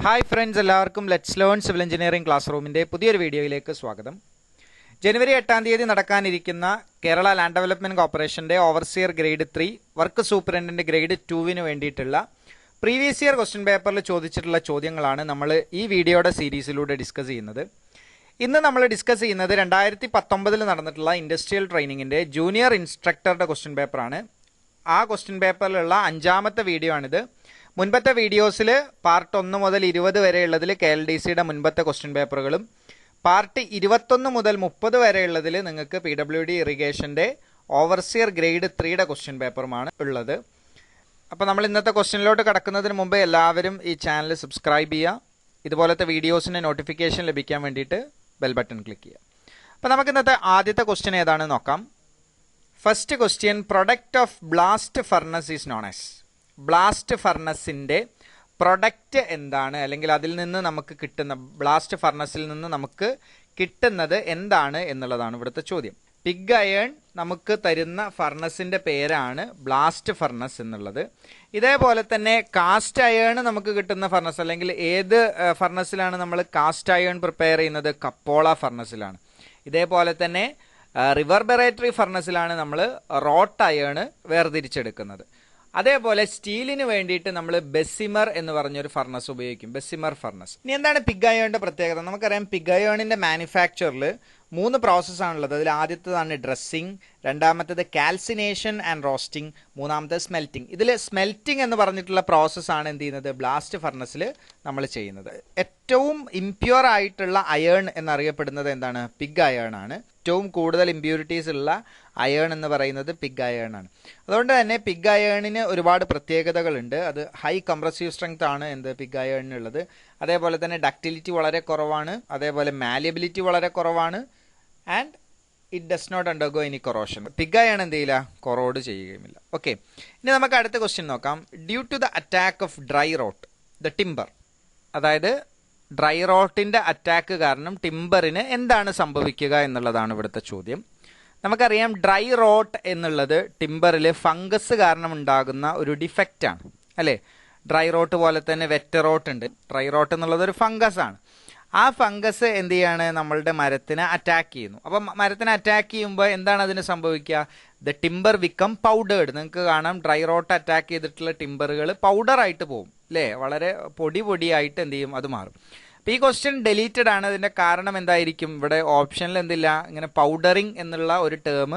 Hi friends, എല്ലാവർക്കും let's learn civil engineering class റൂമിൻ്റെ പുതിയൊരു വീഡിയോയിലേക്ക് സ്വാഗതം. ജനുവരി 8-ാം തീയതി നടക്കാനിരിക്കുന്ന കേരള ലാൻഡ് ഡെവലപ്മെൻറ്റ് കോർപ്പറേഷൻ്റെ overseer grade 3 work superintendent grade 2 വേണ്ടിയിട്ടുള്ള പ്രീവിയസ് ഇയർ ക്വസ്റ്റ്യൻ പേപ്പറിൽ ചോദിച്ചിട്ടുള്ള ചോദ്യങ്ങളാണ് നമ്മൾ ഈ വീഡിയോയുടെ സീരീസിലൂടെ ഡിസ്കസ് ചെയ്യുന്നത്. ഇന്ന് നമ്മൾ ഡിസ്കസ് ചെയ്യുന്നത് 2019 നടന്നിട്ടുള്ള ഇൻഡസ്ട്രിയൽ ട്രെയിനിങ്ങിൻ്റെ ജൂനിയർ ഇൻസ്ട്രക്ടറുടെ ക്വസ്റ്റ്യൻ പേപ്പറാണ്. ആ ക്വസ്റ്റ്യൻ പേപ്പറിലുള്ള 5-ാമത്തെ വീഡിയോ ആണിത്. മുൻപത്തെ വീഡിയോസിൽ പാർട്ട് 1 മുതൽ 20 വരെയുള്ളതിൽ KLDCയുടെ മുൻപത്തെ ക്വസ്റ്റ്യൻ പേപ്പറുകളും പാർട്ട് 21 മുതൽ 30 വരെയുള്ളതിൽ നിങ്ങൾക്ക് PWD ഇറിഗേഷൻ്റെ ഓവർസിയർ ഗ്രേഡ് 3യുടെ ക്വസ്റ്റ്യൻ പേപ്പറുമാണ് ഉള്ളത്. അപ്പോൾ നമ്മൾ ഇന്നത്തെ ക്വസ്റ്റ്യനിലോട്ട് കടക്കുന്നതിന് മുമ്പ് എല്ലാവരും ഈ ചാനൽ സബ്സ്ക്രൈബ് ചെയ്യുക. ഇതുപോലത്തെ വീഡിയോസിന് നോട്ടിഫിക്കേഷൻ ലഭിക്കാൻ വേണ്ടിയിട്ട് ബെൽ ബട്ടൺ ക്ലിക്ക് ചെയ്യുക. അപ്പോൾ നമുക്ക് ഇന്നത്തെ ആദ്യത്തെ ക്വസ്റ്റ്യൻ ഏതാണെന്ന് നോക്കാം. First question, product of blast furnace is known as. Blast ഫർണസിൻ്റെ പ്രൊഡക്റ്റ് എന്താണ്, അല്ലെങ്കിൽ അതിൽ നിന്ന് നമുക്ക് കിട്ടുന്ന, ബ്ലാസ്റ്റ് ഫർണസിൽ നിന്ന് നമുക്ക് കിട്ടുന്നത് എന്താണ് എന്നുള്ളതാണ് ഇവിടുത്തെ ചോദ്യം. പിഗ് അയേൺ നമുക്ക് തരുന്ന ഫർണസിൻ്റെ പേരാണ് ബ്ലാസ്റ്റ് ഫർണസ് എന്നുള്ളത്. ഇതേപോലെ തന്നെ കാസ്റ്റ് അയേൺ നമുക്ക് കിട്ടുന്ന ഫർണസ്, അല്ലെങ്കിൽ ഏത് ഫർണസിലാണ് നമ്മൾ കാസ്റ്റ് അയേൺ പ്രിപ്പയർ ചെയ്യുന്നത്? കപ്പോള ഫർണസിലാണ്. ഇതേപോലെ തന്നെ റിവർബറേറ്ററി ഫർണസിലാണ് നമ്മൾ റോട്ട് അയേൺ വേർതിരിച്ചെടുക്കുന്നത്. അതേപോലെ സ്റ്റീലിന് വേണ്ടിയിട്ട് നമ്മൾ ബെസിമർ എന്ന് പറഞ്ഞൊരു ഫർണസ് ഉപയോഗിക്കും, ബെസിമർ ഫർണസ്. ഇനി എന്താണ് പിഗ് അയേണിന്റെ പ്രത്യേകത? നമുക്കറിയാം, പിഗ് അയേണിന്റെ മാനുഫാക്ചറിൽ 3 പ്രോസസ്സാണുള്ളത്. അതിൽ ആദ്യത്തേതാണ് ഡ്രസ്സിങ്, രണ്ടാമത്തേത് കാൽസിനേഷൻ ആൻഡ് റോസ്റ്റിംഗ്, മൂന്നാമത്തേത് സ്മെൽറ്റിംഗ്. ഇതിൽ സ്മെൽറ്റിംഗ് എന്ന് പറഞ്ഞിട്ടുള്ള പ്രോസസ്സാണ് എന്ത് ചെയ്യുന്നത്? ബ്ലാസ്റ്റ് ഫർണസിൽ നമ്മൾ ചെയ്യുന്നത്. ഏറ്റവും ഇംപ്യൂർ ആയിട്ടുള്ള അയേൺ എന്നറിയപ്പെടുന്നത് എന്താണ്? പിഗ് അയേൺ ആണ്. ഏറ്റവും കൂടുതൽ ഇമ്പ്യൂരിറ്റീസ് ഉള്ള അയേൺ എന്ന് പറയുന്നത് പിഗ് അയേൺ ആണ്. അതുകൊണ്ട് തന്നെ പിഗ് അയേണിന് ഒരുപാട് പ്രത്യേകതകളുണ്ട്. അത് ഹൈ കംപ്രസീവ് സ്ട്രെങ്ത് ആണ് എന്ത് പിഗ് അയേണിനുള്ളത്. അതേപോലെ തന്നെ ഡക്റ്റിലിറ്റി വളരെ കുറവാണ്, അതേപോലെ മാലിയബിലിറ്റി വളരെ കുറവാണ്, and it does not undergo any corrosion. Pig iron എന്ത് ചെയ്യില്ല? കൊറോഡ് ചെയ്യുകയുമില്ല. ഓക്കെ, ഇനി നമുക്ക് അടുത്ത ക്വസ്റ്റ്യൻ നോക്കാം. Due to the attack of dry rot the timber, അതായത് ഡ്രൈ റോട്ടിൻ്റെ അറ്റാക്ക് കാരണം ടിംബറിന് എന്താണ് സംഭവിക്കുക എന്നുള്ളതാണ് ഇവിടുത്തെ ചോദ്യം. നമുക്കറിയാം, ഡ്രൈ റോട്ട് എന്നുള്ളത് ടിംബറിൽ ഫംഗസ് കാരണം ഉണ്ടാകുന്ന ഒരു ഡിഫക്റ്റാണ്, അല്ലേ? ഡ്രൈ റോട്ട് പോലെ തന്നെ വെറ്റ് റോട്ട് ഉണ്ട്. ഡ്രൈ റോട്ട് എന്നുള്ളത് ഒരു ഫംഗസ് ആണ്. ആ ഫംഗസ് എന്ത് ചെയ്യാണ്? നമ്മളുടെ മരത്തിനെ അറ്റാക്ക് ചെയ്യുന്നു. അപ്പം മരത്തിനെ അറ്റാക്ക് ചെയ്യുമ്പോൾ എന്താണ് അതിന് സംഭവിക്കുക? The timber become powdered. നിങ്ങൾക്ക് കാണാം, ഡ്രൈ റോട്ട് അറ്റാക്ക് ചെയ്തിട്ടുള്ള ടിംബറുകൾ പൗഡറായിട്ട് പോകും, അല്ലേ? വളരെ പൊടിയായിട്ട് എന്ത് ചെയ്യും? അത് മാറും. അപ്പോൾ ഈ ക്വസ്റ്റ്യൻ ഡെലീറ്റഡ് ആണ്. അതിൻ്റെ കാരണം എന്തായിരിക്കും? ഇവിടെ ഓപ്ഷനിൽ എന്തില്ല, ഇങ്ങനെ പൗഡറിങ് എന്നുള്ള ഒരു ടേം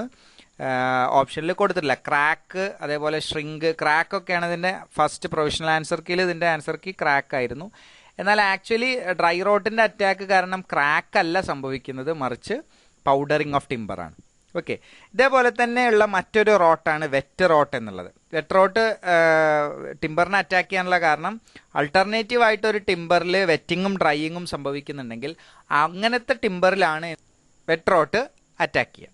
ഓപ്ഷനിൽ കൊടുത്തിട്ടില്ല. ക്രാക്ക്, അതേപോലെ ഷ്രിങ്ക്. ക്രാക്ക് ഒക്കെയാണ് ഇതിൻ്റെ ഫസ്റ്റ് പ്രൊവിഷണൽ ആൻസർ കീയിൽ. ഇതിൻ്റെ ആൻസർ കീ ക്രാക്ക് ആയിരുന്നു. എന്നാൽ ആക്ച്വലി ഡ്രൈ റോട്ടിൻ്റെ അറ്റാക്ക് കാരണം ക്രാക്ക് അല്ല സംഭവിക്കുന്നത്, മറിച്ച് പൗഡറിങ് ഓഫ് ടിംബറാണ്. ഓക്കെ, ഇതേപോലെ തന്നെയുള്ള മറ്റൊരു റോട്ടാണ് വെറ്റ് റോട്ട് എന്നുള്ളത്. വെറ്റ് റോട്ട് ടിംബറിനെ അറ്റാക്ക് ചെയ്യാനുള്ള കാരണം, അൾട്ടർനേറ്റീവ് ആയിട്ട് ഒരു ടിംബറിൽ വെറ്റിങ്ങും ഡ്രൈയിങ്ങും സംഭവിക്കുന്നുണ്ടെങ്കിൽ അങ്ങനത്തെ ടിംബറിലാണ് വെറ്റ് റോട്ട് അറ്റാക്ക് ചെയ്യുക.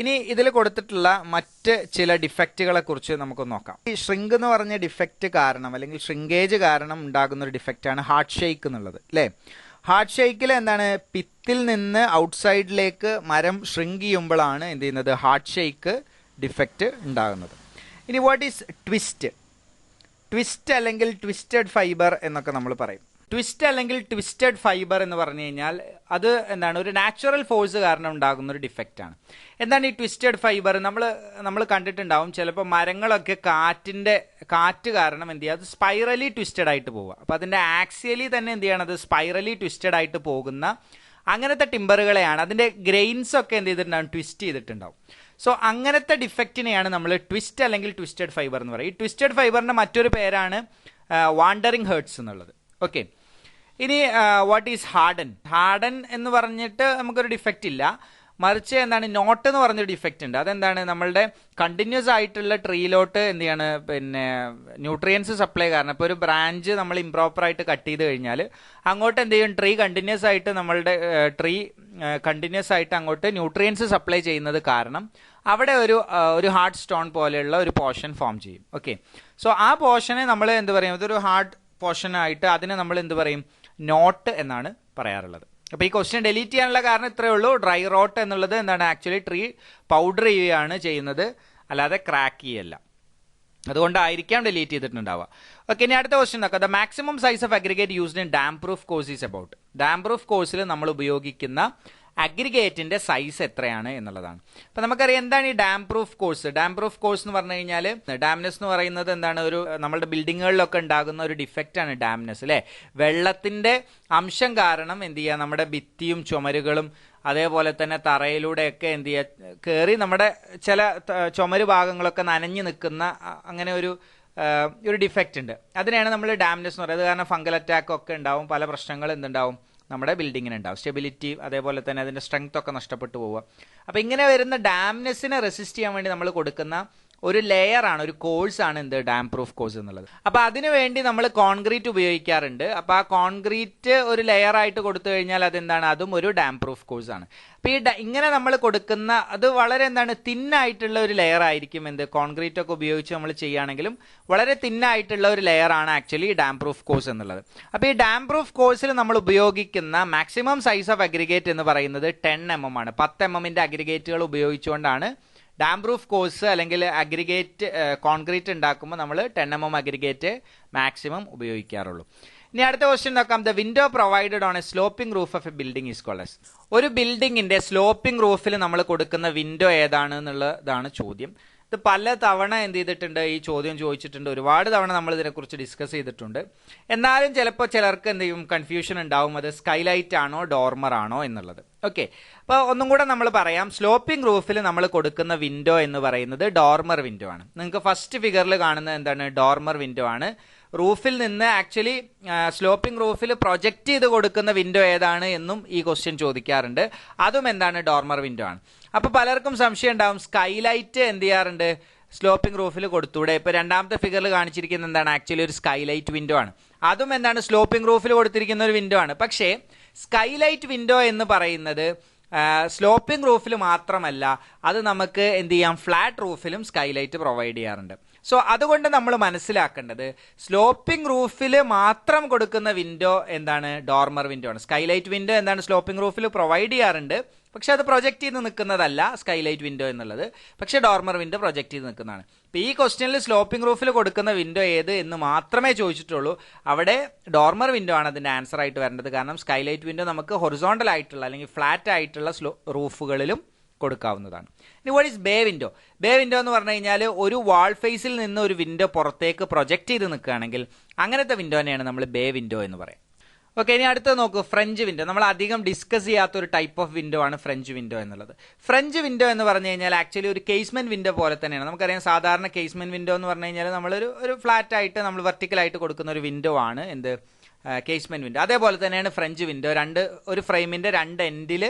ഇനി ഇതിൽ കൊടുത്തിട്ടുള്ള മറ്റ് ചില ഡിഫക്റ്റുകളെ കുറിച്ച് നമുക്ക് നോക്കാം. ഈ ഷ്രിങ്ക് എന്ന് പറഞ്ഞ ഡിഫക്റ്റ് കാരണം, അല്ലെങ്കിൽ ഷ്രിങ്കേജ് കാരണം ഉണ്ടാകുന്ന ഒരു ഡിഫക്റ്റാണ് ഹാർട്ട് ഷേക്ക് എന്നുള്ളത്, അല്ലേ? ഹാർട്ട് ഷേക്കിൽ എന്താണ്? പിത്തിൽ നിന്ന് ഔട്ട്സൈഡിലേക്ക് മരം ഷ്രിങ്ക് ചെയ്യുമ്പോഴാണ് എന്ത് ചെയ്യുന്നത്? ഹാർട്ട് ഷേക്ക് ഡിഫക്റ്റ് ഉണ്ടാകുന്നത്. ഇനി വാട്ട് ഈസ് ട്വിസ്റ്റ്? ട്വിസ്റ്റ് അല്ലെങ്കിൽ ട്വിസ്റ്റഡ് ഫൈബർ എന്നൊക്കെ നമ്മൾ പറയും. ട്വിസ്റ്റ് അല്ലെങ്കിൽ ട്വിസ്റ്റഡ് ഫൈബർ എന്ന് പറഞ്ഞു കഴിഞ്ഞാൽ അത് എന്താണ്? ഒരു നാച്ചുറൽ ഫോഴ്സ് കാരണം ഉണ്ടാകുന്ന ഒരു ഡിഫക്റ്റാണ്. എന്താണ് ഈ ട്വിസ്റ്റഡ് ഫൈബർ? നമ്മൾ കണ്ടിട്ടുണ്ടാവും, ചിലപ്പോൾ മരങ്ങളൊക്കെ കാറ്റ് കാരണം എന്ത് ചെയ്യുക? അത് സ്പൈറലി ട്വിസ്റ്റഡ് ആയിട്ട് പോവുക. അപ്പോൾ അതിൻ്റെ ആക്സിയലി തന്നെ എന്ത് ചെയ്യണം? അത് സ്പൈറലി ട്വിസ്റ്റഡ് ആയിട്ട് പോകുന്ന അങ്ങനത്തെ ടിംബറുകളെയാണ്, അതിൻ്റെ ഗ്രെയിൻസ് ഒക്കെ എന്ത് ചെയ്തിട്ടുണ്ടാവും? ട്വിസ്റ്റ് ചെയ്തിട്ടുണ്ടാവും. സോ അങ്ങനത്തെ ഡിഫക്റ്റിനെയാണ് നമ്മൾ ട്വിസ്റ്റ് അല്ലെങ്കിൽ ട്വിസ്റ്റഡ് ഫൈബർ എന്ന് പറയും. ഈ ട്വിസ്റ്റഡ് ഫൈബറിൻ്റെ മറ്റൊരു പേരാണ് വാണ്ടറിങ് ഹേർട്സ് എന്നുള്ളത്. ഓക്കെ, ഇനി വാട്ട് ഈസ് ഹാർഡൻ? ഹാർഡൻ എന്ന് പറഞ്ഞിട്ട് നമുക്കൊരു ഡിഫക്റ്റ് ഇല്ല, മറിച്ച് എന്താണ്? നോട്ട് എന്ന് പറഞ്ഞൊരു ഡിഫക്റ്റ് ഉണ്ട്. അതെന്താണ്? നമ്മളുടെ കണ്ടിന്യൂസ് ആയിട്ടുള്ള ട്രീയിലോട്ട് എന്ത് ചെയ്യാണ്? പിന്നെ ന്യൂട്രിയൻസ് സപ്ലൈ കാരണം, ഇപ്പോൾ ഒരു ബ്രാഞ്ച് നമ്മൾ ഇംപ്രോപ്പർ ആയിട്ട് കട്ട് ചെയ്ത് കഴിഞ്ഞാൽ അങ്ങോട്ട് എന്ത് ചെയ്യും? ട്രീ കണ്ടിന്യൂസ് ആയിട്ട് നമ്മളുടെ കണ്ടിന്യൂസ് ആയിട്ട് അങ്ങോട്ട് ന്യൂട്രിയൻസ് സപ്ലൈ ചെയ്യുന്നത് കാരണം അവിടെ ഒരു ഹാർഡ് സ്റ്റോൺ പോലെയുള്ള ഒരു പോർഷൻ ഫോം ചെയ്യും. ഓക്കെ, സോ ആ പോർഷനെ നമ്മൾ എന്ത് പറയും? ഇതൊരു ഹാർഡ് പോർഷനായിട്ട് അതിനെ നമ്മൾ എന്ത് പറയും? നോട്ട് എന്നാണ് പറയാറുള്ളത്. അപ്പോൾ ഈ ക്വസ്റ്റ്യൻ ഡിലീറ്റ് ചെയ്യാനുള്ള കാരണം ഇത്രയേ ഉള്ളൂ. ഡ്രൈ റോട്ട് എന്നുള്ളത് എന്താണ്? ആക്ച്വലി ട്രീ പൗഡർ ചെയ്യുകയാണ് ചെയ്യുന്നത്, അല്ലാതെ ക്രാക്ക് ചെയ്യല്ല. അതുകൊണ്ടായിരിക്കാം ഡിലീറ്റ് ചെയ്തിട്ടുണ്ടാവുക. ഓക്കെ, ഇനി അടുത്ത ക്വസ്റ്റ്യൻ നോക്കാം. The maximum size of aggregate used in dam proof course is about. Dam proof കോഴ്സിൽ നമ്മൾ ഉപയോഗിക്കുന്ന അഗ്രിഗേറ്റിന്റെ സൈസ് എത്രയാണ് എന്നുള്ളതാണ്. അപ്പൊ നമുക്കറിയാം എന്താണ് ഈ dam proof course. Dam proof course എന്ന് പറഞ്ഞു കഴിഞ്ഞാൽ ഡാംനെസ് എന്ന് പറയുന്നത് എന്താണ്, ഒരു നമ്മുടെ ബിൽഡിങ്ങുകളിലൊക്കെ ഉണ്ടാകുന്ന ഒരു ഡിഫക്റ്റ് ആണ് ഡാംനെസ് അല്ലേ. വെള്ളത്തിന്റെ അംശം കാരണം എന്ത് ചെയ്യുക, നമ്മുടെ ഭിത്തിയും ചുമരുകളും അതേപോലെ തന്നെ തറയിലൂടെയൊക്കെ എന്ത് ചെയ്യുക കയറി നമ്മുടെ ചില ചുമര് ഭാഗങ്ങളൊക്കെ നനഞ്ഞു നിൽക്കുന്ന അങ്ങനെ ഒരു ഡിഫക്റ്റ് ഉണ്ട്. അതിനെയാണ് നമ്മൾ ഡാംനെസ് എന്ന് പറയുന്നത്. കാരണം ഫംഗൽ അറ്റാക്ക് ഒക്കെ ഉണ്ടാവും, പല പ്രശ്നങ്ങൾ എന്തുണ്ടാവും നമ്മുടെ ബിൽഡിങ്ങിന് ഉണ്ടാവും. സ്റ്റെബിലിറ്റി അതേപോലെ തന്നെ അതിൻ്റെ സ്ട്രെങ്ത് ഒക്കെ നഷ്ടപ്പെട്ടു പോവുക. അപ്പോൾ ഇങ്ങനെ വരുന്ന ഡാംനെസ്സിനെ റെസിസ്റ്റ് ചെയ്യാൻ വേണ്ടി നമ്മൾ കൊടുക്കുന്ന ഒരു ലെയറാണ്, ഒരു കോഴ്സാണ് എന്ത് ഡാം പ്രൂഫ് കോഴ്സ് എന്നുള്ളത്. അപ്പോൾ അതിനു വേണ്ടി നമ്മൾ കോൺക്രീറ്റ് ഉപയോഗിക്കാറുണ്ട്. അപ്പോൾ ആ കോൺക്രീറ്റ് ഒരു ലെയറായിട്ട് കൊടുത്തു കഴിഞ്ഞാൽ അതെന്താണ്, അതും ഒരു ഡാം പ്രൂഫ് കോഴ്സാണ്. അപ്പോൾ ഇങ്ങനെ നമ്മൾ കൊടുക്കുന്ന അത് വളരെ എന്താണ് തിന്നായിട്ടുള്ള ഒരു ലെയർ ആയിരിക്കും. എന്ത് കോൺക്രീറ്റ് ഒക്കെ ഉപയോഗിച്ച് നമ്മൾ ചെയ്യുകയാണെങ്കിലും വളരെ തിന്നായിട്ടുള്ള ഒരു ലെയറാണ് ആക്ച്വലി ഡാം പ്രൂഫ് കോഴ്സ് എന്നുള്ളത്. അപ്പോൾ ഈ ഡാം പ്രൂഫ് കോഴ്സിൽ നമ്മൾ ഉപയോഗിക്കുന്ന മാക്സിമം സൈസ് ഓഫ് അഗ്രിഗേറ്റ് എന്ന് പറയുന്നത് 10 mm ആണ്. 10 mm അഗ്രിഗേറ്റുകൾ ഉപയോഗിച്ചുകൊണ്ടാണ് ഡാം പ്രൂഫ് കോഴ്സ് അല്ലെങ്കിൽ അഗ്രിഗേറ്റ് കോൺക്രീറ്റ് ഉണ്ടാക്കുമ്പോൾ നമ്മൾ 10 mm അഗ്രിഗേറ്റ് മാക്സിമം ഉപയോഗിക്കാറുള്ളൂ. ഇനി അടുത്ത ക്വസ്റ്റ്യൻ നോക്കാം. The window provided on a sloping roof of a building is called as. ഒരു ബിൽഡിങ്ങിന്റെ സ്ലോപ്പിംഗ് റൂഫിൽ നമ്മൾ കൊടുക്കുന്ന വിൻഡോ ഏതാണ് എന്നുള്ളതാണ് ചോദ്യം. ഇത് പല തവണ എന്ത് ചെയ്തിട്ടുണ്ട്, ഈ ചോദ്യം ചോദിച്ചിട്ടുണ്ട്. ഒരുപാട് തവണ നമ്മൾ ഇതിനെക്കുറിച്ച് ഡിസ്കസ് ചെയ്തിട്ടുണ്ട്. എന്നാലും ചിലപ്പോൾ ചിലർക്ക് എന്ത് ചെയ്യും കൺഫ്യൂഷൻ ഉണ്ടാവും, അത് സ്കൈലൈറ്റ് ആണോ ഡോർമർ ആണോ എന്നുള്ളത്. ഓക്കെ, അപ്പോൾ ഒന്നും കൂടെ നമ്മൾ പറയാം. സ്ലോപ്പിംഗ് റൂഫിൽ നമ്മൾ കൊടുക്കുന്ന വിൻഡോ എന്ന് പറയുന്നത് ഡോർമർ വിൻഡോ ആണ്. നിങ്ങൾക്ക് ഫസ്റ്റ് ഫിഗറിൽ കാണുന്നത് എന്താണ്, ഡോർമർ വിൻഡോ ആണ്. റൂഫിൽ നിന്ന് ആക്ച്വലി സ്ലോപ്പിംഗ് റൂഫിൽ പ്രൊജക്റ്റ് ചെയ്ത് കൊടുക്കുന്ന വിൻഡോ ഏതാണ് എന്നും ഈ ക്വസ്റ്റ്യൻ ചോദിക്കാറുണ്ട്. അതും എന്താണ്, ഡോർമർ വിൻഡോ ആണ്. അപ്പോൾ പലർക്കും സംശയം ഉണ്ടാവും, സ്കൈലൈറ്റ് എന്ത് ചെയ്യാറുണ്ട് സ്ലോപ്പിംഗ് റൂഫിൽ കൊടുത്തൂടെ. ഇപ്പോൾ രണ്ടാമത്തെ ഫിഗറിൽ കാണിച്ചിരിക്കുന്നത് എന്താണ്, ആക്ച്വലി ഒരു സ്കൈലൈറ്റ് വിൻഡോ ആണ്. അതും എന്താണ് സ്ലോപ്പിംഗ് റൂഫിൽ കൊടുത്തിരിക്കുന്ന ഒരു വിൻഡോ ആണ്. പക്ഷേ സ്കൈലൈറ്റ് വിൻഡോ എന്ന് പറയുന്നത് സ്ലോപ്പിംഗ് റൂഫിൽ മാത്രമല്ല, അത് നമുക്ക് എന്ത് ചെയ്യാം ഫ്ലാറ്റ് റൂഫിലും സ്കൈലൈറ്റ് പ്രൊവൈഡ് ചെയ്യാറുണ്ട്. സോ അതുകൊണ്ട് നമ്മൾ മനസ്സിലാക്കേണ്ടത് സ്ലോപ്പിംഗ് റൂഫിൽ മാത്രം കൊടുക്കുന്ന വിൻഡോ എന്താണ്, ഡോർമർ വിൻഡോ ആണ്. സ്കൈലൈറ്റ് വിൻഡോ എന്താണ് സ്ലോപ്പിംഗ് റൂഫിൽ പ്രൊവൈഡ് ചെയ്യാറുണ്ട്, പക്ഷെ അത് പ്രൊജക്റ്റ് ചെയ്ത് നിൽക്കുന്നതല്ല സ്കൈലൈറ്റ് വിൻഡോ എന്നുള്ളത്. പക്ഷെ ഡോർമർ വിൻഡോ പ്രൊജക്റ്റ് ചെയ്ത് നിൽക്കുന്നതാണ്. ഇപ്പോൾ ഈ ക്വസ്റ്റ്യനിൽ സ്ലോപ്പിംഗ് റൂഫിൽ കൊടുക്കുന്ന വിൻഡോ ഏത് എന്ന് മാത്രമേ ചോദിച്ചിട്ടുള്ളൂ. അവിടെ ഡോർമർ വിൻഡോ ആണ് അതിൻ്റെ ആൻസർ ആയിട്ട് വരേണ്ടത്. കാരണം സ്കൈലൈറ്റ് വിൻഡോ നമുക്ക് ഹൊറിസോണ്ടൽ ആയിട്ടുള്ള അല്ലെങ്കിൽ ഫ്ലാറ്റ് ആയിട്ടുള്ള റൂഫുകളിലും കൊടുക്കാവുന്നതാണ്. ഇനി what is bay window? Bay window എന്ന് പറഞ്ഞു കഴിഞ്ഞാൽ ഒരു വാൾ ഫേസിൽ നിന്ന് ഒരു വിൻഡോ പുറത്തേക്ക് പ്രൊജക്റ്റ് ചെയ്ത് നിൽക്കുകയാണെങ്കിൽ അങ്ങനത്തെ വിൻഡോനെയാണ് നമ്മൾ ബേ വിൻഡോ എന്ന് പറയാം. ഓക്കെ, ഇനി അടുത്ത് നോക്കൂ, ഫ്രഞ്ച് വിൻഡോ. നമ്മൾ അധികം ഡിസ്കസ് ചെയ്യാത്ത ഒരു ടൈപ്പ് ഓഫ് വിൻഡോ ആണ് ഫ്രഞ്ച് വിൻഡോ എന്നുള്ളത്. ഫ്രഞ്ച് വിൻഡോ എന്ന് പറഞ്ഞു കഴിഞ്ഞാൽ ആക്ച്വലി ഒരു കേസ്മെന്റ് വിൻഡോ പോലെ തന്നെയാണ്. നമുക്കറിയാം സാധാരണ കേസ്മെന്റ് വിൻഡോ എന്ന് പറഞ്ഞു കഴിഞ്ഞാൽ നമ്മളൊരു ഫ്ലാറ്റ് ആയിട്ട് നമ്മൾ വെർട്ടിക്കലായിട്ട് കൊടുക്കുന്ന ഒരു വിൻഡോ ആണ് എന്ത് കേസ്മെന്റ് വിൻഡോ. അതേപോലെ തന്നെയാണ് ഫ്രഞ്ച് വിൻഡോ. ഒരു ഫ്രെയിമിന്റെ രണ്ട് എൻഡിൽ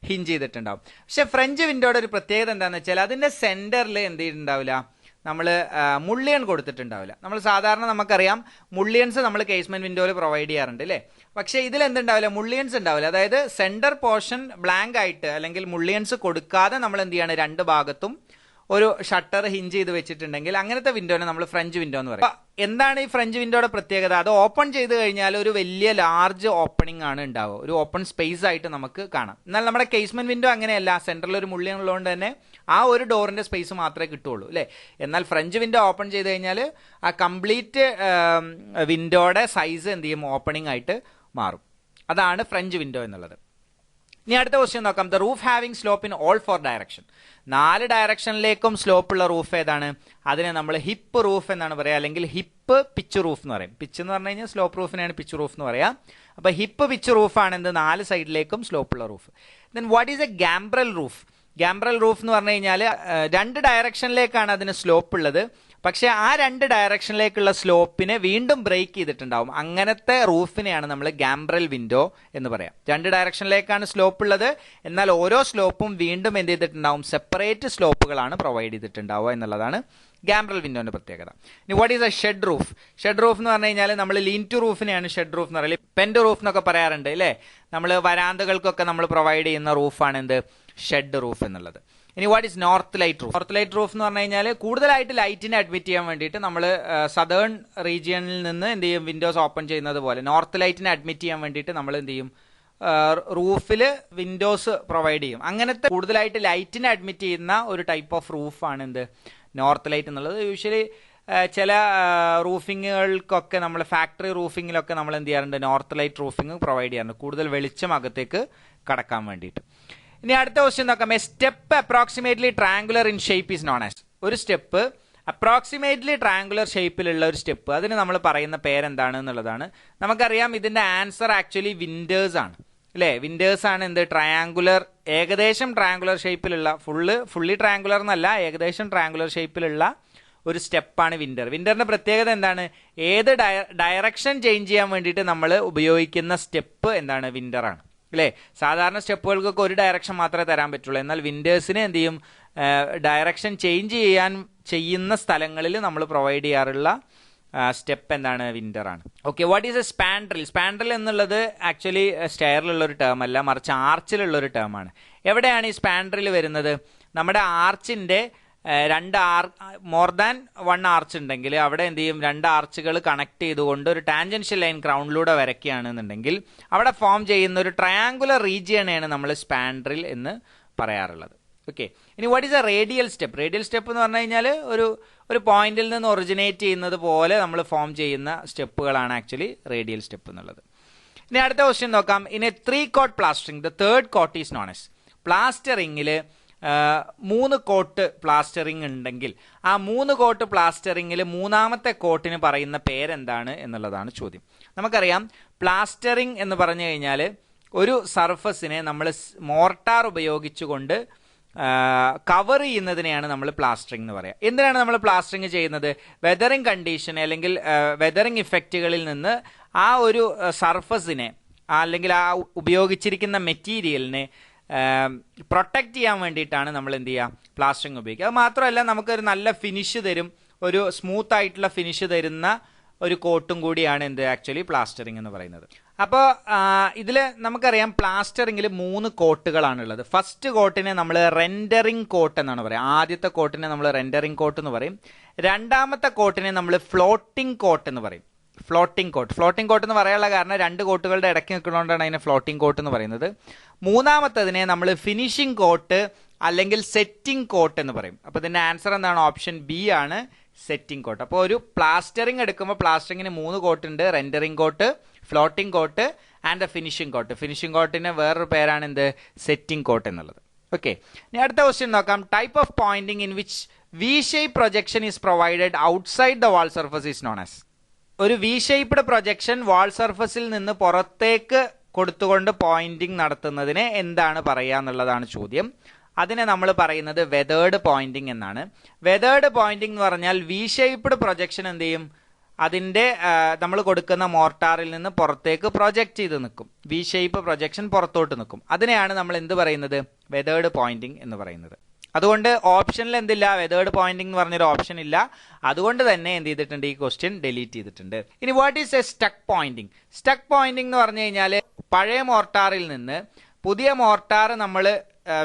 ഹിഞ്ച് ചെയ്തിട്ടുണ്ടാവും. പക്ഷെ ഫ്രഞ്ച് വിൻഡോയുടെ ഒരു പ്രത്യേകത എന്താണെന്ന് വെച്ചാൽ അതിന്റെ സെന്ററിൽ എന്ത് ചെയ്തിട്ടുണ്ടാവില്ല, നമ്മൾ മുള്ളിയൻ കൊടുത്തിട്ടുണ്ടാവില്ല. നമ്മൾ സാധാരണ നമുക്കറിയാം മുള്ളിയൻസ് നമ്മൾ കേസ്മെന്റ് വിൻഡോയിൽ പ്രൊവൈഡ് ചെയ്യാറുണ്ട് അല്ലേ. പക്ഷേ ഇതിൽ എന്തുണ്ടാവില്ല, മുള്ളിയൻസ് ഉണ്ടാവില്ല. അതായത് സെന്റർ പോർഷൻ ബ്ലാങ്ക് ആയിട്ട് അല്ലെങ്കിൽ മുള്ളിയൻസ് കൊടുക്കാതെ നമ്മൾ എന്ത് ചെയ്യാണ് രണ്ട് ഭാഗത്തും ഒരു ഷട്ടർ ഹിഞ്ച് ചെയ്ത് വെച്ചിട്ടുണ്ടെങ്കിൽ അങ്ങനത്തെ വിൻഡോനെ നമ്മൾ ഫ്രഞ്ച് വിൻഡോ എന്ന് പറയും. എന്താണ് ഈ ഫ്രഞ്ച് വിൻഡോയുടെ പ്രത്യേകത? അത് ഓപ്പൺ ചെയ്ത് കഴിഞ്ഞാൽ ഒരു വലിയ ലാർജ് ഓപ്പണിംഗ് ആണ് ഉണ്ടാവുക, ഒരു ഓപ്പൺ സ്പേസ് ആയിട്ട് നമുക്ക് കാണാം. എന്നാൽ നമ്മുടെ കേസ്മെന്റ് വിൻഡോ അങ്ങനെയല്ല, സെന്ററിൽ ഒരു മുള്ളിയൻ ഉള്ളതുകൊണ്ട് തന്നെ ആ ഒരു ഡോറിന്റെ സ്പേസ് മാത്രമേ കിട്ടുള്ളൂ അല്ലേ. എന്നാൽ ഫ്രഞ്ച് വിൻഡോ ഓപ്പൺ ചെയ്ത് കഴിഞ്ഞാൽ ആ കംപ്ലീറ്റ് വിൻഡോയുടെ സൈസ് എന്ത് ചെയ്യും, ഓപ്പണിംഗ് ആയിട്ട് മാറും. അതാണ് ഫ്രഞ്ച് വിൻഡോ എന്നുള്ളത്. ഇനി അടുത്ത ക്വസ്റ്റ്യൻ നോക്കാം. The roof having slope in all 4 direction. 4 ഡയറക്ഷനിലേക്കും സ്ലോപ്പ് ഉള്ള റൂഫ് ഏതാണ്? അതിനെ നമ്മൾ ഹിപ്പ് റൂഫ് എന്നാണ് പറയുക, അല്ലെങ്കിൽ ഹിപ്പ് പിച്ച് റൂഫ് എന്ന് പറയും. പിച്ച് എന്ന് പറഞ്ഞു കഴിഞ്ഞാൽ സ്ലോപ്പ് റൂഫിനെയാണ് പിച്ച് റൂഫ് എന്ന് പറയാം. അപ്പൊ ഹിപ്പ് പിച്ച് റൂഫാണ് എന്ത് 4 സൈഡിലേക്കും സ്ലോപ്പ് ഉള്ള roof. Then what is a gambrel roof? Gambrel roof എന്ന് പറഞ്ഞു കഴിഞ്ഞാൽ 2 ഡയറക്ഷനിലേക്കാണ് അതിന് സ്ലോപ്പ് ഉള്ളത്, പക്ഷെ ആ 2 ഡയറക്ഷനിലേക്കുള്ള സ്ലോപ്പിനെ വീണ്ടും ബ്രേക്ക് ചെയ്തിട്ടുണ്ടാവും. അങ്ങനത്തെ റൂഫിനെയാണ് നമ്മൾ ഗാംബ്രൽ വിൻഡോ എന്ന് പറയാം. 2 ഡയറക്ഷനിലേക്കാണ് സ്ലോപ്പ് ഉള്ളത്, എന്നാൽ ഓരോ സ്ലോപ്പും വീണ്ടും എന്ത് ചെയ്തിട്ടുണ്ടാവും, സെപ്പറേറ്റ് സ്ലോപ്പുകളാണ് പ്രൊവൈഡ് ചെയ്തിട്ടുണ്ടാവുക എന്നുള്ളതാണ് ഗാംബ്രൽ വിൻഡോന്റെ പ്രത്യേകത. ഇനി what is A shed roof? Shed roof എന്ന് പറഞ്ഞു കഴിഞ്ഞാൽ നമ്മൾ ലീൻ ടു റൂഫിനെയാണ് ഷെഡ് റൂഫ് എന്ന് പറയുന്നത്. പെൻഡ് റൂഫ് എന്നൊക്കെ പറയാറുണ്ട് അല്ലേ. നമ്മൾ വരാന്തകൾക്കൊക്കെ നമ്മൾ പ്രൊവൈഡ് ചെയ്യുന്ന റൂഫാണ് എന്ത് ഷെഡ് റൂഫ് എന്നുള്ളത്. ഇനി what is north light roof? North light roof എന്ന് പറഞ്ഞു കഴിഞ്ഞാൽ കൂടുതലായിട്ട് ലൈറ്റിനെ അഡ്മിറ്റ് ചെയ്യാൻ വേണ്ടിയിട്ട് നമ്മൾ സദേൺ റീജിയനിൽ നിന്ന് എന്ത് ചെയ്യും, വിൻഡോസ് ഓപ്പൺ ചെയ്യുന്നത് പോലെ നോർത്ത് ലൈറ്റിനെ അഡ്മിറ്റ് ചെയ്യാൻ വേണ്ടിയിട്ട് നമ്മൾ എന്ത് ചെയ്യും, റൂഫിൽ വിൻഡോസ് പ്രൊവൈഡ് ചെയ്യും. അങ്ങനത്തെ കൂടുതലായിട്ട് ലൈറ്റിനെ അഡ്മിറ്റ് ചെയ്യുന്ന ഒരു ടൈപ്പ് ഓഫ് റൂഫാണ് എന്ത് നോർത്ത് ലൈറ്റ് എന്നുള്ളത്. യൂഷ്വലി ചില റൂഫിങ്ങുകൾക്കൊക്കെ നമ്മൾ ഫാക്ടറി റൂഫിങ്ങിലൊക്കെ നമ്മൾ എന്ത് ചെയ്യാറുണ്ട്, നോർത്ത് ലൈറ്റ് റൂഫിംഗ് പ്രൊവൈഡ് ചെയ്യാറുണ്ട്, കൂടുതൽ വെളിച്ചം അകത്തേക്ക് കടക്കാൻ വേണ്ടിയിട്ട്. ഇനി അടുത്ത ക്വസ്റ്റ്യൻ നോക്കാം. A step approximately triangular in shape is known as. ഒരു സ്റ്റെപ്പ് അപ്രോക്സിമേറ്റ്ലി ട്രയാങ്കുലർ ഷേപ്പിലുള്ള ഒരു സ്റ്റെപ്പ്, അതിന് നമ്മൾ പറയുന്ന പേരെന്താണ് എന്നുള്ളതാണ്. നമുക്കറിയാം ഇതിന്റെ ആൻസർ ആക്ച്വലി വിൻഡേഴ്സ് ആണ് അല്ലേ. വിൻഡേഴ്സ് ആണ് എന്ത്, ട്രയാങ്കുലർ, ഏകദേശം ട്രയാങ്കുലർ ഷേപ്പിലുള്ള, ഫുള്ളി ട്രയാങ്കുലർ എന്നല്ല, ഏകദേശം ട്രയാങ്കുലർ ഷേപ്പിലുള്ള ഒരു സ്റ്റെപ്പാണ് വിൻഡർ. വിൻഡറിന്റെ പ്രത്യേകത എന്താണ്, ഏത് ഡയറക്ഷൻ ചേഞ്ച് ചെയ്യാൻ വേണ്ടിയിട്ട് നമ്മൾ ഉപയോഗിക്കുന്ന സ്റ്റെപ്പ് എന്താണ്, വിൻഡർ ആണ് അല്ലേ. സാധാരണ സ്റ്റെപ്പുകൾക്കൊക്കെ ഒരു ഡയറക്ഷൻ മാത്രമേ തരാൻ പറ്റുള്ളൂ. എന്നാൽ വിൻഡേഴ്സിന് എന്ത് ചെയ്യും, ഡയറക്ഷൻ ചേഞ്ച് ചെയ്യുന്ന സ്ഥലങ്ങളിൽ നമ്മൾ പ്രൊവൈഡ് ചെയ്യാറുള്ള സ്റ്റെപ്പ് എന്താണ്, വിൻഡർ ആണ്. Okay, what is a spandrel? Spandrel എന്നുള്ളത് ആക്ച്വലി സ്റ്റെയറിലുള്ള ഒരു ടേം അല്ല, മറിച്ച് ആർച്ചിലുള്ള ഒരു ടേം ആണ്. എവിടെയാണ് ഈ സ്പാൻഡ്രിൽ വരുന്നത്? നമ്മുടെ ആർച്ചിന്റെ മോർ ദാൻ 1 ആർച്ച് ഉണ്ടെങ്കിൽ അവിടെ എന്ത് ചെയ്യും, 2 ആർച്ചുകൾ കണക്ട് ചെയ്തുകൊണ്ട് ഒരു ടാൻജൻഷ്യൽ ലൈൻ ഗ്രൗണ്ടിലൂടെ വരയ്ക്കുകയാണെന്നുണ്ടെങ്കിൽ അവിടെ ഫോം ചെയ്യുന്ന ഒരു ട്രയാങ്കുലർ റീജിയനെയാണ് നമ്മൾ സ്പാൻഡ്രിൽ എന്ന് പറയാറുള്ളത്. ഓക്കെ, ഇനി what is A radial step? Radial step എന്ന് പറഞ്ഞു കഴിഞ്ഞാൽ ഒരു പോയിന്റിൽ നിന്ന് ഒറിജിനേറ്റ് ചെയ്യുന്നത് പോലെ നമ്മൾ ഫോം ചെയ്യുന്ന സ്റ്റെപ്പുകളാണ് ആക്ച്വലി റേഡിയൽ സ്റ്റെപ്പ് എന്നുള്ളത്. ഇനി അടുത്ത ക്വസ്റ്റ്യൻ നോക്കാം. In a 3 coat plastering the third coat is known as. പ്ലാസ്റ്ററിംഗിൽ 3 കോട്ട് പ്ലാസ്റ്ററിംഗ് ഉണ്ടെങ്കിൽ ആ 3 കോട്ട് പ്ലാസ്റ്ററിംഗിൽ മൂന്നാമത്തെ കോട്ടിന് പറയുന്ന പേരെന്താണ് എന്നുള്ളതാണ് ചോദ്യം. നമുക്കറിയാം പ്ലാസ്റ്ററിംഗ് എന്ന് പറഞ്ഞു കഴിഞ്ഞാൽ ഒരു സർഫസിനെ നമ്മൾ മോർട്ടാർ ഉപയോഗിച്ചുകൊണ്ട് കവർ ചെയ്യുന്നതിനെയാണ് നമ്മൾ പ്ലാസ്റ്ററിംഗ് എന്ന് പറയുക. എന്തിനാണ് നമ്മൾ പ്ലാസ്റ്ററിംഗ് ചെയ്യുന്നത്? വെതറിംഗ് കണ്ടീഷൻ അല്ലെങ്കിൽ വെതറിംഗ് ഇഫക്റ്റുകളിൽ നിന്ന് ആ ഒരു സർഫസിനെ അല്ലെങ്കിൽ ആ ഉപയോഗിച്ചിരിക്കുന്ന മെറ്റീരിയലിനെ പ്രൊട്ടക്റ്റ് ചെയ്യാൻ വേണ്ടിയിട്ടാണ് നമ്മൾ എന്ത് ചെയ്യുക, പ്ലാസ്റ്ററിംഗ് ഉപയോഗിക്കുക. അത് മാത്രമല്ല നമുക്കൊരു നല്ല ഫിനിഷ് തരും, ഒരു സ്മൂത്ത് ആയിട്ടുള്ള ഫിനിഷ് തരുന്ന ഒരു കോട്ടും കൂടിയാണ് എന്ത്, ആക്ച്വലി പ്ലാസ്റ്ററിംഗ് എന്ന് പറയുന്നത്. അപ്പോൾ ഇതിൽ നമുക്കറിയാം പ്ലാസ്റ്ററിംഗിൽ 3 കോട്ടുകളാണുള്ളത്. ഫസ്റ്റ് കോട്ടിനെ നമ്മൾ റെൻഡറിംഗ് കോട്ട് എന്നാണ് പറയുക. ആദ്യത്തെ കോട്ടിനെ നമ്മൾ റെൻഡറിംഗ് കോട്ട് എന്ന് പറയും. രണ്ടാമത്തെ കോട്ടിനെ നമ്മൾ ഫ്ലോട്ടിംഗ് കോട്ട് എന്ന് പറയും. ഫ്ലോട്ടിംഗ് കോട്ട് എന്ന് പറയാനുള്ള കാരണം 2 കോട്ടുകളുടെ ഇടയ്ക്ക് നിൽക്കുന്നതുകൊണ്ടാണ് അതിനെ ഫ്ലോട്ടിംഗ് കോട്ട് എന്ന് പറയുന്നത്. മൂന്നാമത്തതിനെ നമ്മൾ ഫിനിഷിംഗ് കോട്ട് അല്ലെങ്കിൽ സെറ്റിംഗ് കോട്ട് എന്ന് പറയും. അപ്പോൾ ഇതിന്റെ ആൻസർ എന്താണ്? ഓപ്ഷൻ ബി ആണ്, സെറ്റിംഗ് കോട്ട്. അപ്പോൾ ഒരു പ്ലാസ്റ്ററിംഗ് എടുക്കുമ്പോൾ പ്ലാസ്റ്ററിംഗിന് 3 കോട്ട് ഉണ്ട്, rendering coat, floating coat and finishing coat. Finishing കോട്ടിന് വേറൊരു പേരാണ് എന്ത്, സെറ്റിംഗ് കോട്ട് എന്നുള്ളത്. ഓക്കെ, ഇനി അടുത്ത ക്വസ്റ്റ്യൻ നോക്കാം. Type of pointing in which V shape projection is provided outside the wall surface is known as. ഒരു വി ഷേപ്ഡ് പ്രൊജക്ഷൻ വാൾ സർഫസിൽ നിന്ന് പുറത്തേക്ക് കൊടുത്തുകൊണ്ട് പോയിന്റിംഗ് നടത്തുന്നതിനെ എന്താണ് പറയുക എന്നുള്ളതാണ് ചോദ്യം. അതിനെ നമ്മൾ പറയുന്നത് വെതേർഡ് പോയിന്റിംഗ് എന്നാണ്. വെതേർഡ് പോയിന്റിംഗ് എന്ന് പറഞ്ഞാൽ വി ഷേപ്ഡ് പ്രൊജക്ഷൻ എന്ത് ചെയ്യും, അതിന്റെ നമ്മൾ കൊടുക്കുന്ന മോർട്ടാറിൽ നിന്ന് പുറത്തേക്ക് പ്രൊജക്ട് ചെയ്ത് നിൽക്കും. വി ഷേപ്പ് പ്രൊജക്ഷൻ പുറത്തോട്ട് നിൽക്കും. അതിനെയാണ് നമ്മൾ എന്ത് പറയുന്നത്, വെതേർഡ് പോയിന്റിംഗ് എന്ന് പറയുന്നത്. അതുകൊണ്ട് ഓപ്ഷനിൽ എന്തില്ല, വെതേർഡ് പോയിന്റിംഗ് എന്ന് പറഞ്ഞൊരു ഓപ്ഷൻ ഇല്ല. അതുകൊണ്ട് തന്നെ എന്ത് ചെയ്തിട്ടുണ്ട്, ഈ ക്വസ്റ്റ്യൻ ഡിലീറ്റ് ചെയ്തിട്ടുണ്ട്. ഇനി what is a struck pointing? Struck pointing എന്ന് പറഞ്ഞു കഴിഞ്ഞാൽ പഴയ മോർട്ടാറിൽ നിന്ന് പുതിയ മോർട്ടാർ നമ്മൾ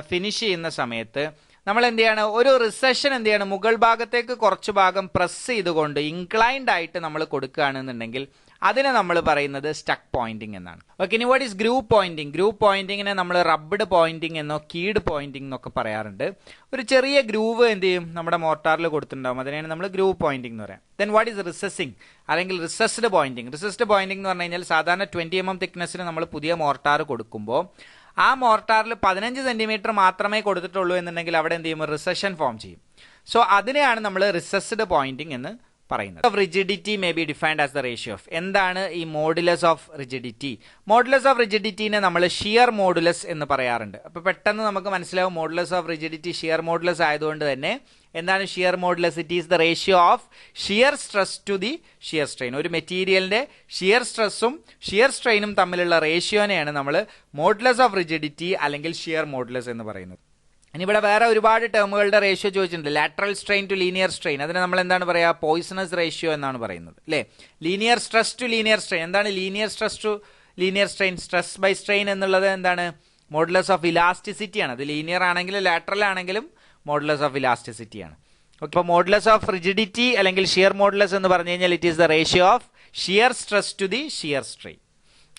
ഫിനിഷ് ചെയ്യുന്ന സമയത്ത് നമ്മൾ എന്ത് ചെയ്യാണ്, ഒരു റിസഷൻ എന്ത് ചെയ്യണം, മുകൾ ഭാഗത്തേക്ക് കുറച്ച് ഭാഗം പ്രസ് ചെയ്തുകൊണ്ട് ഇൻക്ലൈൻഡ് ആയിട്ട് നമ്മൾ കൊടുക്കുകയാണെന്നുണ്ടെങ്കിൽ അതിനെ നമ്മൾ പറയുന്നത് സ്റ്റക്ക് പോയിന്റിംഗ് എന്നാണ്. ഓക്കെ, ഇനി what is groove pointing? Groove പോയിന്റിങ്ങിനെ നമ്മൾ റബ്ബഡ് പോയിന്റിംഗ് എന്നോ കീഡ് പോയിന്റിംഗ് എന്നൊക്കെ പറയാറുണ്ട്. ഒരു ചെറിയ ഗ്രൂവ് എന്ത് ചെയ്യും, നമ്മുടെ മോർട്ടാറിൽ കൊടുത്തിട്ടുണ്ടാവും, അതിനെയാണ് നമ്മൾ ഗ്രൂവ് പോയിന്റിംഗ് എന്ന് പറയാം. ദെൻ വാട്ട് ഈസ് റിസസിംഗ് അല്ലെങ്കിൽ റിസസ്ഡ് പോയിന്റിംഗ്? റിസസ്ഡ് പോയിന്റിംഗ് എന്ന് പറഞ്ഞു കഴിഞ്ഞാൽ സാധാരണ 20 mm തിക്നെസ്സിന് നമ്മൾ പുതിയ മോർട്ടാർ കൊടുക്കുമ്പോൾ ആ മോർട്ടാറിൽ 15 സെന്റിമീറ്റർ മാത്രമേ കൊടുത്തിട്ടുള്ളൂ എന്നുണ്ടെങ്കിൽ അവിടെ എന്ത് ചെയ്യും, റിസഷൻ ഫോം ചെയ്യും. സോ അതിനെയാണ് നമ്മൾ റിസസ്ഡ് പോയിന്റിംഗ് എന്ന് പറയുന്നത്. Of rigidity may be defined as the ratio of. എന്താണ് ഈ modulus of rigidity? Modulus of റിജിഡിറ്റിനെ നമ്മൾ ഷിയർ മോഡുലസ് എന്ന് പറയാറുണ്ട്. അപ്പൊ പെട്ടെന്ന് നമുക്ക് മനസ്സിലാവും modulus of rigidity shear modulus ആയതുകൊണ്ട് തന്നെ എന്താണ് shear modulus? It is the ratio of shear stress to the shear strain. ഒരു മെറ്റീരിയലിന്റെ ഷിയർ സ്ട്രെസ്സും ഷിയർ സ്ട്രെയിനും തമ്മിലുള്ള റേഷ്യോനെയാണ് നമ്മൾ മോഡുലസ് ഓഫ് റിജിഡിറ്റി അല്ലെങ്കിൽ ഷിയർ മോഡുലസ് എന്ന് പറയുന്നത്. ഇനി ഇവിടെ വേറെ ഒരുപാട് ടേമുകളുടെ റേഷ്യോ ചോദിച്ചിട്ടുണ്ട്. Lateral strain to linear strain, അതിനെ നമ്മൾ എന്താണ് പറയുക, പോയിസണസ് റേഷ്യോ എന്നാണ് പറയുന്നത് അല്ലേ. Linear stress to linear strain, എന്താണ് linear stress to linear strain? Stress by strain എന്നുള്ളത് എന്താണ്, മോഡുലസ് ഓഫ് ഇലാസ്റ്റിസിറ്റി ആണ്. അത് ലീനിയർ ആണെങ്കിലും ലാറ്ററൽ ആണെങ്കിലും മോഡുലസ് ഓഫ് ഇലാസ്റ്റിസിറ്റി ആണ്. ഓക്കെ, അപ്പോൾ മോഡുലസ് ഓഫ് റിജിഡിറ്റി അല്ലെങ്കിൽ ഷിയർ മോഡുലസ് എന്ന് പറഞ്ഞു കഴിഞ്ഞാൽ it is the ratio of shear stress to the shear strain.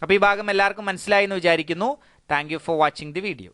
അപ്പോൾ ഈ ഭാഗം എല്ലാവർക്കും മനസ്സിലായി എന്ന് വിചാരിക്കുന്നു. Thank you for watching the video.